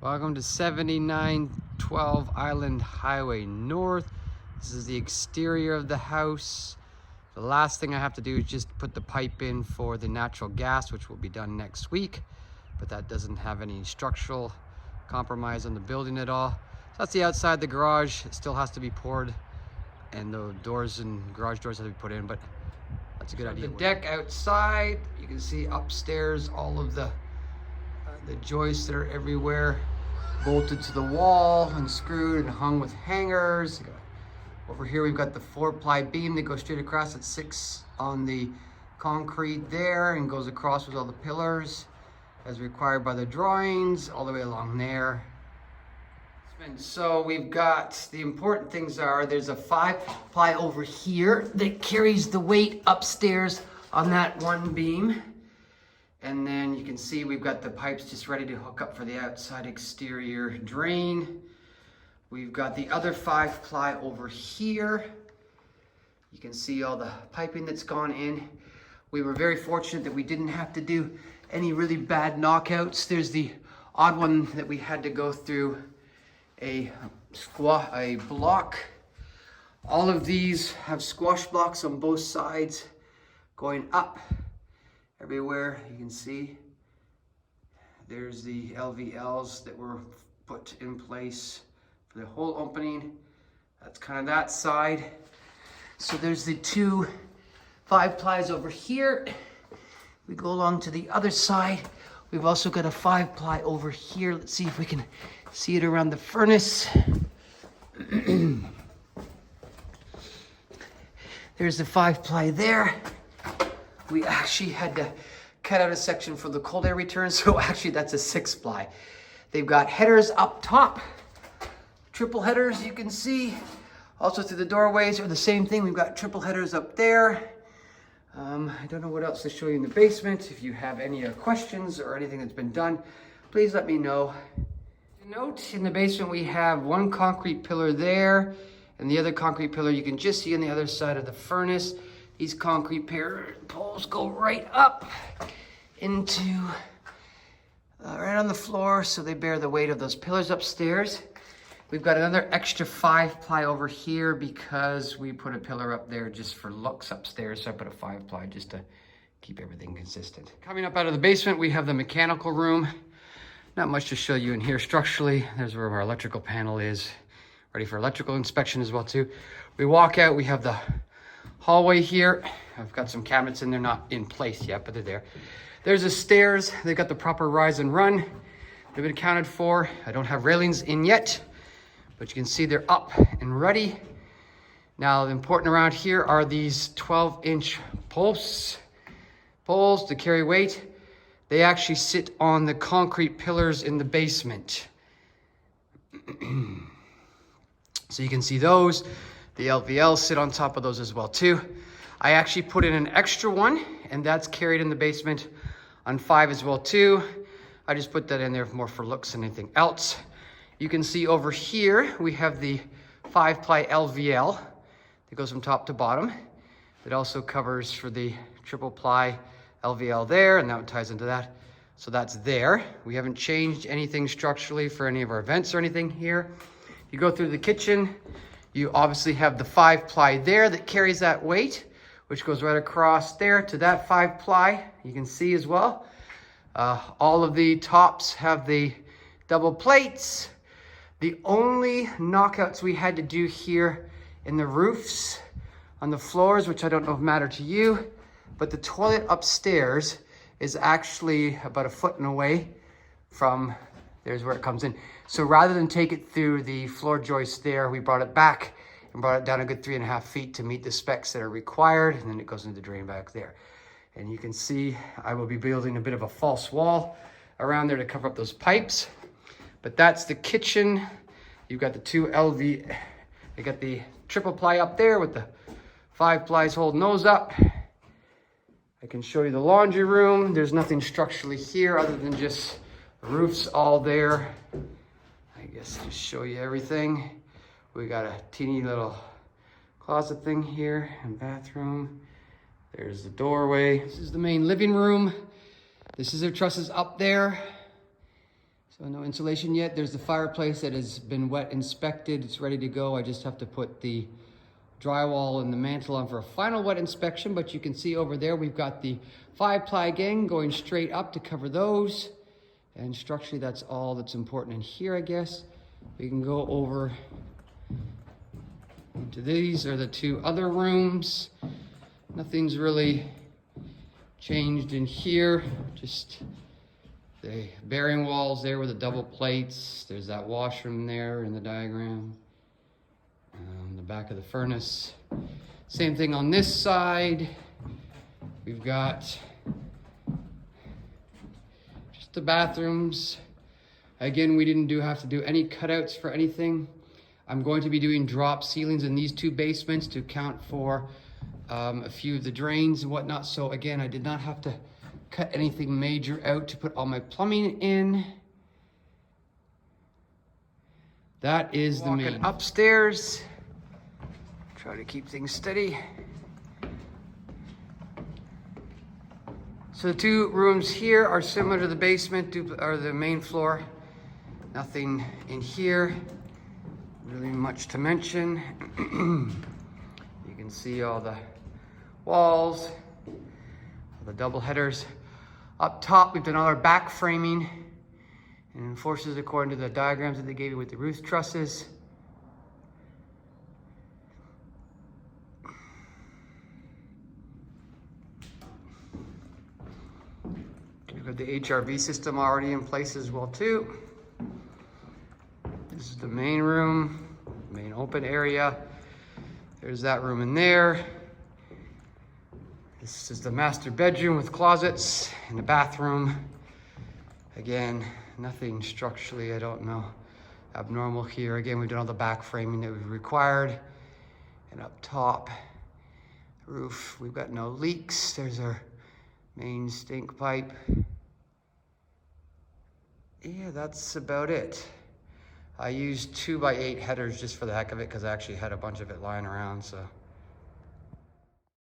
Welcome to 7912 Island Highway North. This is the exterior of the house. The last thing I have to do is just put the pipe in for the natural gas, which will be done next week, but that doesn't have any structural compromise on the building at all. So that's the outside. The garage, it still has to be poured, and the doors and garage doors have to be put in, but that's a good idea. The deck outside, you can see upstairs all of the joists that are everywhere, bolted to the wall and screwed and hung with hangers. Over here we've got the 4-ply beam that goes straight across at 6 on the concrete there and goes across with all the pillars as required by the drawings all the way along there. And so we've got, the important things are, there's a 5-ply over here that carries the weight upstairs on that one beam. And then you can see we've got the pipes just ready to hook up for the outside exterior drain. We've got the other 5-ply over here. You can see all the piping that's gone in. We were very fortunate that we didn't have to do any really bad knockouts. There's the odd one that we had to go through a block. All of these have squash blocks on both sides going up. Everywhere you can see there's the LVLs that were put in place for the whole opening. That's kind of that side. So there's the two 5-plies over here. We go along to the other side. We've also got a 5-ply over here. Let's see if we can see it around the furnace. There's the 5-ply there. We actually had to cut out a section for the cold air return, so actually that's a 6-ply. They've got headers up top, triple headers you can see. Also through the doorways are the same thing. We've got triple headers up there. I don't know what else to show you in the basement. If you have any questions or anything that's been done, please let me know. Note, in the basement we have one concrete pillar there, and the other concrete pillar you can just see on the other side of the furnace. These concrete poles go right up into, right on the floor, so they bear the weight of those pillars upstairs. We've got another extra 5-ply over here because we put a pillar up there just for looks upstairs, so I put a 5-ply just to keep everything consistent. Coming up out of the basement, we have the mechanical room. Not much to show you in here structurally. There's where our electrical panel is, ready for electrical inspection as well too. We walk out, we have the hallway here. I've got some cabinets in there, not in place yet, but they're there. There's the stairs. They've got the proper rise and run. They've been accounted for. I don't have railings in yet, but you can see they're up and ready. Now, the important around here are these 12-inch poles to carry weight. They actually sit on the concrete pillars in the basement. So you can see those. The LVLs sit on top of those as well too. I actually put in an extra one, and that's carried in the basement on 5 as well too. I just put that in there more for looks than anything else. You can see over here, we have the 5-ply LVL that goes from top to bottom. It also covers for the triple-ply LVL there, and that ties into that. So that's there. We haven't changed anything structurally for any of our vents or anything here. You go through the kitchen, you obviously have the 5-ply there that carries that weight, which goes right across there to that 5-ply. You can see as well. All of the tops have the double plates. The only knockouts we had to do here in the roofs, on the floors, which I don't know if matter to you, but the toilet upstairs is actually about 1 foot away from, there's where it comes in. So rather than take it through the floor joist there, we brought it back and brought it down a good 3.5 feet to meet the specs that are required. And then it goes into the drain back there. And you can see I will be building a bit of a false wall around there to cover up those pipes. But that's the kitchen. You've got the two LV, they got the 3-ply up there with the 5-plies holding those up. I can show you the laundry room. There's nothing structurally here other than just the roof's all there. I guess just show you everything. We got a teeny little closet thing here and bathroom. There's the doorway. This is the main living room. This is their trusses up there. So no insulation yet. There's the fireplace that has been wet inspected. It's ready to go. I just have to put the drywall and the mantle on for a final wet inspection, but you can see over there we've got the 5-ply gang going straight up to cover those. And structurally, that's all that's important in here, I guess. We can go over into these are the 2 other rooms. Nothing's really changed in here, just the bearing walls there with the double plates. There's that washroom there in the diagram. The back of the furnace. Same thing on this side. We've got just the bathrooms. Again, we didn't have to do any cutouts for anything. I'm going to be doing drop ceilings in these 2 basements to account for a few of the drains and whatnot. So again, I did not have to cut anything major out to put all my plumbing in. That is the main. Upstairs. Try to keep things steady. So the 2 rooms here are similar to the basement or the main floor. Nothing in here really much to mention. You can see all the walls, all the double headers. Up top, we've done all our back framing and enforces according to the diagrams that they gave you with the roof trusses. We've got the HRV system already in place as well too. This is the main room, main open area. There's that room in there. This is the master bedroom with closets and the bathroom. Again, nothing structurally, I don't know, abnormal here. Again, we've done all the back framing that we've required. And up top, roof, we've got no leaks. There's our main stink pipe. Yeah, that's about it. I used 2x8 headers just for the heck of it because I actually had a bunch of it lying around, so.